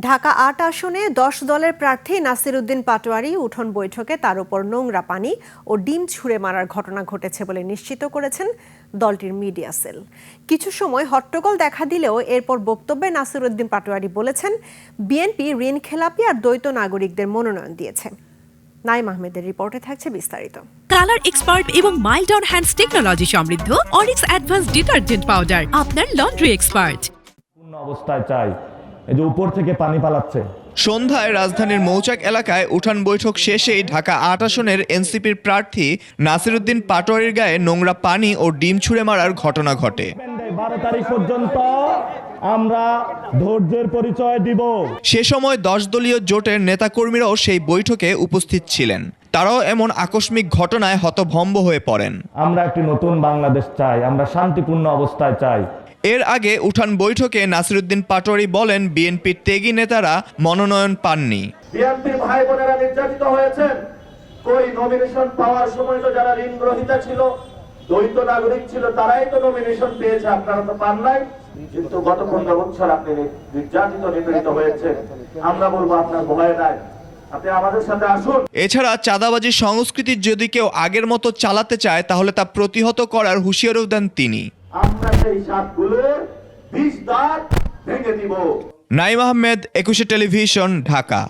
ঢাকা ৮ আসনে ১০ দলের প্রার্থী নাসির উদ্দিন পাটোয়ারি উঠোন বৈঠকে তার উপর নোংরা পানি ও ডিম ছুঁড়ে মারার ঘটনা ঘটেছে বলে নিশ্চিত করেছেন দলটির মিডিয়া সেল। কিছু সময় হট্টগোল দেখা দিলেও এরপর বক্তব্যে নাসির উদ্দিন পাটোয়ারি বলেছেন, বিএনপি ঋণ খেলাপি আর দ্বৈত নাগরিকদের মনোনয়ন দিয়েছে। নাইম আহমেদের রিপোর্টে থাকছে বিস্তারিত। কালার এক্সপার্ট এবং মাইল্ড অন হ্যান্ডস টেকনোলজি সমৃদ্ধ অরিক্স অ্যাডভান্স ডিটারজেন্ট পাউডার আপনার লন্ড্রি এক্সপার্ট। পূর্ণ অবস্থায় চাই, এই যে উপর থেকে পানি পালাচ্ছে। সন্ধ্যায় রাজধানীর মৌচাক এলাকায় উঠান বৈঠক শেষেই ঢাকা ৮ আসনের এনসিপির প্রার্থী নাসির উদ্দিন পাটোয়ারির গায়ে নোংরা পানি ও ডিম ছুঁড়ে মারার ঘটনা ঘটে। ১২ তারিখ পর্যন্ত আমরা ধৈর্যের পরিচয় দিব। সে সময় ১০ দলীয় জোটের নেতাকর্মীরাও সেই বৈঠকে উপস্থিত ছিলেন। তারাও এমন আকস্মিক ঘটনায় হতভম্ব হয়ে পড়েন। আমরা একটি নতুন বাংলাদেশ চাই, আমরা শান্তিপূর্ণ অবস্থায় চাই। এর আগে উঠান বৈঠকে নাসির উদ্দিন পাটোয়ারি বলেন, বিএনপির ত্যাগী নেতারা মনোনয়ন পাননি। বিএনপির ভাই বোনেরা নির্যাতিত হয়েছেন। কই নমিনেশন পাওয়ার সময় তো যারা ঋণ গ্রহীতা ছিল, দ্বৈত নাগরিক ছিল, তারাই তো নমিনেশন পেয়েছে, আপনারা তো পান নাই। কিন্তু গত 15 বছর আপনি নির্যাতিত নিপীড়িত হয়েছে। আমরা বলবো আপনার ভয় নাই, আপনি আমাদের সাথে আসুন। এছাড়া চাঁদাবাজি সংস্কৃতি যদি কেউ আগের মতো চালাতে চায় তাহলে তা প্রতিহত করার হুঁশিয়ারও দেন তিনি। আমরা সেই সাপগুলোর ২০ দাঁত ভেঙে দিব। নাইম আহমেদ, ২১ টেলিভিশন, ঢাকা।